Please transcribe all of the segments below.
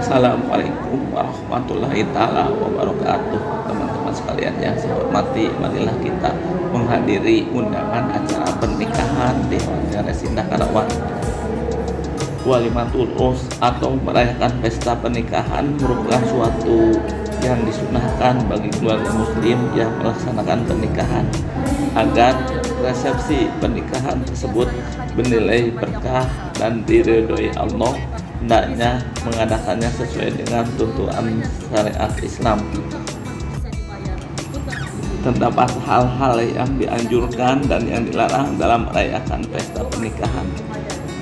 Assalamualaikum warahmatullahi taala wabarakatuh. Teman-teman sekalian yang saya hormati, marilah kita menghadiri undangan acara pernikahan di Hotel Resindah Karawang. Walimatul urs atau merayakan pesta pernikahan merupakan suatu yang disunahkan bagi keluarga muslim yang melaksanakan pernikahan agar resepsi pernikahan tersebut bernilai berkah dan diridhoi Allah. Hendaknya mengadakannya sesuai dengan tuntunan syariat Islam. Terdapat hal-hal yang dianjurkan dan yang dilarang dalam merayakan pesta pernikahan.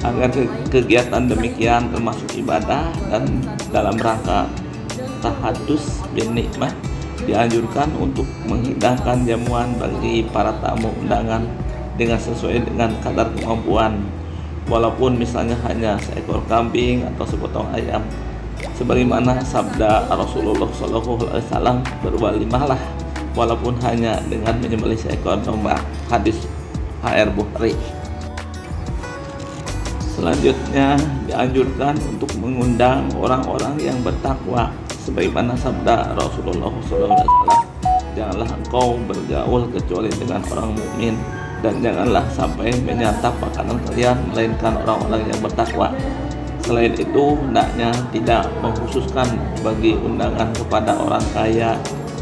Agar kegiatan demikian termasuk ibadah dan dalam rangka tahadus bin nikmah, dianjurkan untuk menghidangkan jamuan bagi para tamu undangan dengan sesuai dengan kadar kemampuan, walaupun misalnya hanya seekor kambing atau sepotong ayam, sebagaimana sabda Rasulullah SAW, berwalimahlah walaupun hanya dengan menyembelih seekor domba. Hadis HR Bukhari. Selanjutnya dianjurkan untuk mengundang orang-orang yang bertakwa, sebagaimana sabda Rasulullah SAW, janganlah engkau bergaul kecuali dengan orang mukmin, dan janganlah sampai menyantap makanan kalian melainkan orang-orang yang bertakwa. Selain itu, hendaknya tidak mengkhususkan bagi undangan kepada orang kaya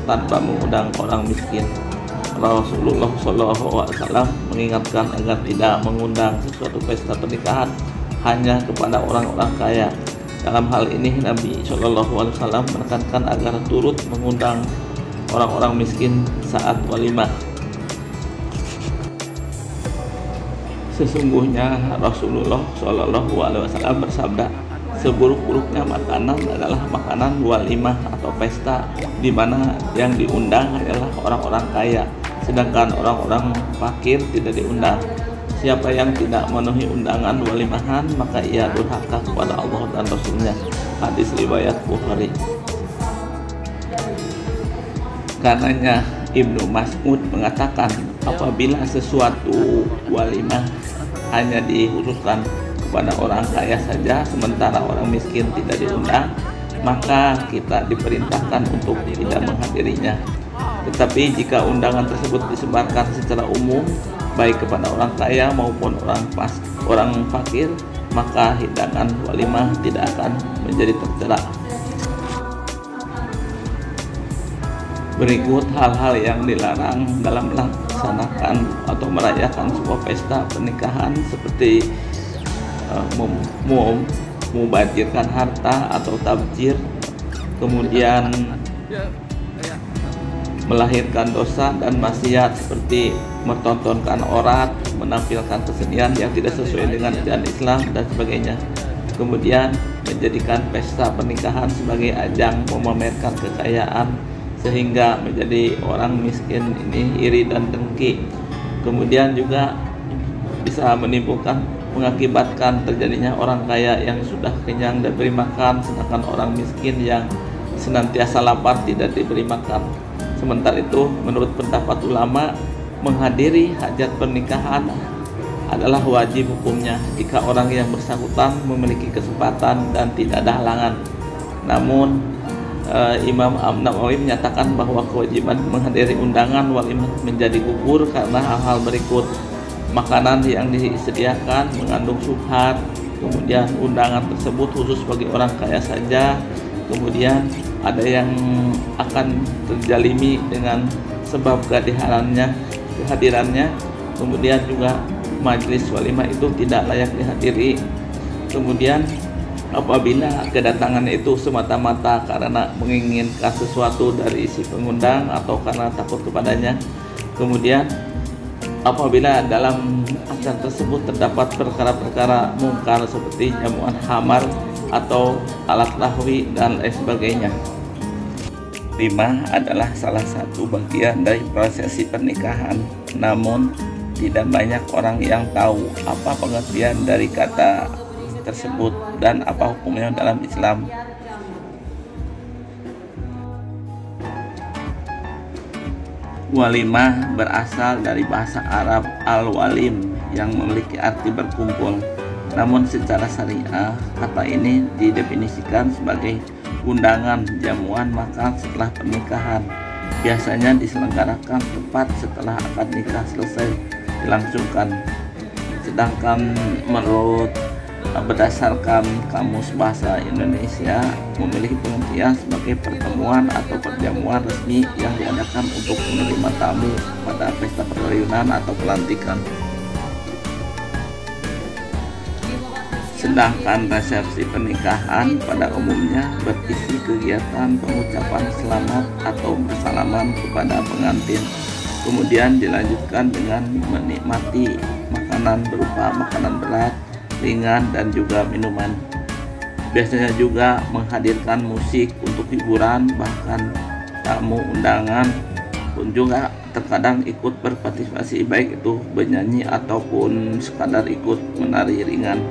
tanpa mengundang orang miskin. Rasulullah SAW mengingatkan agar tidak mengundang sesuatu pesta pernikahan hanya kepada orang-orang kaya. Dalam hal ini Nabi SAW menekankan agar turut mengundang orang-orang miskin saat walimah. Sesungguhnya Rasulullah SAW bersabda, seburuk-buruknya makanan adalah makanan walimah atau pesta di mana yang diundang hanyalah orang-orang kaya, sedangkan orang-orang fakir tidak diundang. Siapa yang tidak memenuhi undangan walimahan, maka ia durhaka kepada Allah dan Rasulnya. Hadis riwayat Bukhari. Karenanya Ibnu Mas'ud mengatakan, apabila sesuatu walimah hanya dikhususkan kepada orang kaya saja, sementara orang miskin tidak diundang, maka kita diperintahkan untuk tidak menghadirinya. Tetapi jika undangan tersebut disebarkan secara umum, baik kepada orang kaya maupun orang fakir, maka hidangan walimah tidak akan menjadi tercela. Berikut hal-hal yang dilarang dalam melaksanakan atau merayakan sebuah pesta pernikahan, seperti membazirkan harta atau tabjir, kemudian melahirkan dosa dan maksiat seperti mertontonkan aurat, menampilkan kesenian yang tidak sesuai dengan ajaran Islam dan sebagainya. Kemudian menjadikan pesta pernikahan sebagai ajang memamerkan kekayaan sehingga menjadi orang miskin ini iri dan dengki. Kemudian juga bisa mengakibatkan terjadinya orang kaya yang sudah kenyang diberi makan, sedangkan orang miskin yang senantiasa lapar tidak diberi makan. Sementara itu, menurut pendapat ulama, menghadiri hajat pernikahan adalah wajib hukumnya jika orang yang bersangkutan memiliki kesempatan dan tidak ada halangan. Namun Imam An-Nawawi menyatakan bahwa kewajiban menghadiri undangan walimah menjadi gugur karena hal-hal berikut. Makanan yang disediakan mengandung syubhat, kemudian undangan tersebut khusus bagi orang kaya saja, kemudian ada yang akan terjalimi dengan sebab kehadirannya, kemudian juga majelis walimah itu tidak layak dihadiri. Kemudian apabila kedatangan itu semata-mata karena menginginkan sesuatu dari si pengundang atau karena takut kepadanya, kemudian apabila dalam acara tersebut terdapat perkara-perkara mungkar seperti jamuan khamar atau alat lahwi dan lain sebagainya. 5 adalah salah satu bagian dari prosesi pernikahan, namun tidak banyak orang yang tahu apa pengertian dari kata tersebut dan apa hukumnya dalam Islam. Walimah berasal dari bahasa Arab al-walim yang memiliki arti berkumpul. Namun secara syariah, kata ini didefinisikan sebagai undangan jamuan makan setelah pernikahan. Biasanya diselenggarakan tepat setelah akad nikah selesai dilangsungkan. Sedangkan menurut berdasarkan Kamus Bahasa Indonesia, memiliki pengertian sebagai pertemuan atau perjamuan resmi yang diadakan untuk menerima tamu pada pesta perkawinan atau pelantikan. Sedangkan resepsi pernikahan pada umumnya berisi kegiatan pengucapan selamat atau bersalaman kepada pengantin. Kemudian dilanjutkan dengan menikmati makanan berupa makanan berat, ringan, dan juga minuman. Biasanya juga menghadirkan musik untuk hiburan, bahkan tamu undangan pun juga terkadang ikut berpartisipasi, baik itu bernyanyi ataupun sekadar ikut menari ringan.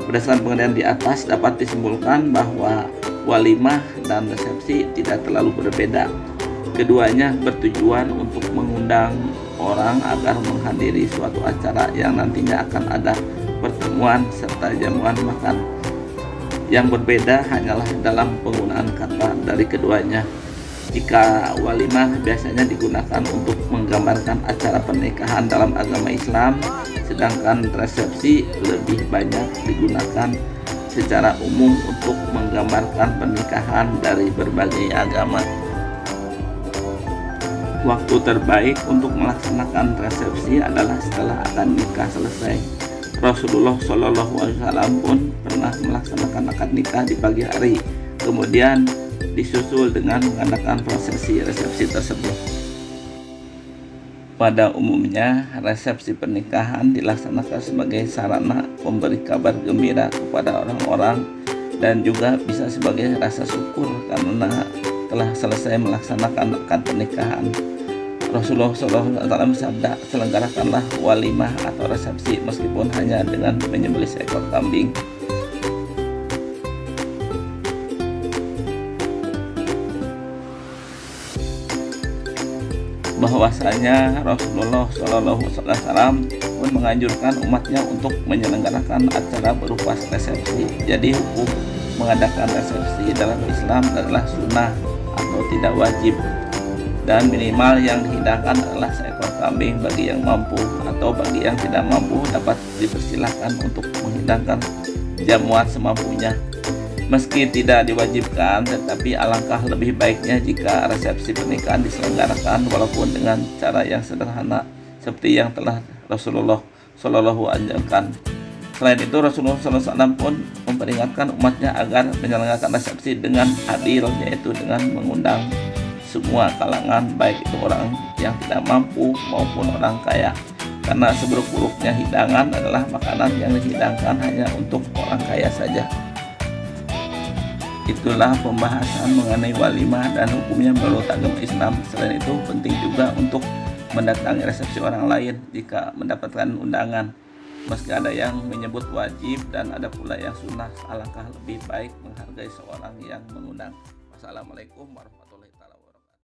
Berdasarkan pengertian di atas dapat disimpulkan bahwa walimah dan resepsi tidak terlalu berbeda. Keduanya bertujuan untuk mengundang orang agar menghadiri suatu acara yang nantinya akan ada pertemuan serta jamuan makan. Yang berbeda hanyalah dalam penggunaan kata dari keduanya. Jika walimah biasanya digunakan untuk menggambarkan acara pernikahan dalam agama Islam, sedangkan resepsi lebih banyak digunakan secara umum untuk menggambarkan pernikahan dari berbagai agama. Waktu terbaik untuk melaksanakan resepsi adalah setelah akad nikah selesai. Rasulullah SAW pun pernah melaksanakan akad nikah di pagi hari, kemudian disusul dengan mengadakan prosesi resepsi tersebut. Pada umumnya, resepsi pernikahan dilaksanakan sebagai sarana memberi kabar gembira kepada orang-orang dan juga bisa sebagai rasa syukur karena telah selesai melaksanakan akad pernikahan. Rasulullah SAW bersabda, selenggarakanlah walimah atau resepsi meskipun hanya dengan menyembelih seekor kambing. Bahwasanya Rasulullah SAW pun menganjurkan umatnya untuk menyelenggarakan acara berupa resepsi. Jadi hukum mengadakan resepsi dalam Islam adalah sunnah atau tidak wajib, dan minimal yang dihidangkan adalah seekor kambing bagi yang mampu, atau bagi yang tidak mampu dapat dipersilahkan untuk menghidangkan jamuan semampunya. Meski tidak diwajibkan, tetapi alangkah lebih baiknya jika resepsi pernikahan diselenggarakan walaupun dengan cara yang sederhana seperti yang telah Rasulullah SAW ajarkan. Selain itu, Rasulullah SAW pun memperingatkan umatnya agar menyelenggarakan resepsi dengan adil, yaitu dengan mengundang semua kalangan, baik itu orang yang tidak mampu maupun orang kaya. Karena seburuk-buruknya hidangan adalah makanan yang dihidangkan hanya untuk orang kaya saja. Itulah pembahasan mengenai walimah dan hukumnya menurut agama Islam. Selain itu, penting juga untuk mendatangi resepsi orang lain jika mendapatkan undangan. Meski ada yang menyebut wajib dan ada pula yang sunnah, alangkah lebih baik menghargai seorang yang mengundang. Wassalamualaikum warahmatullahi wabarakatuh.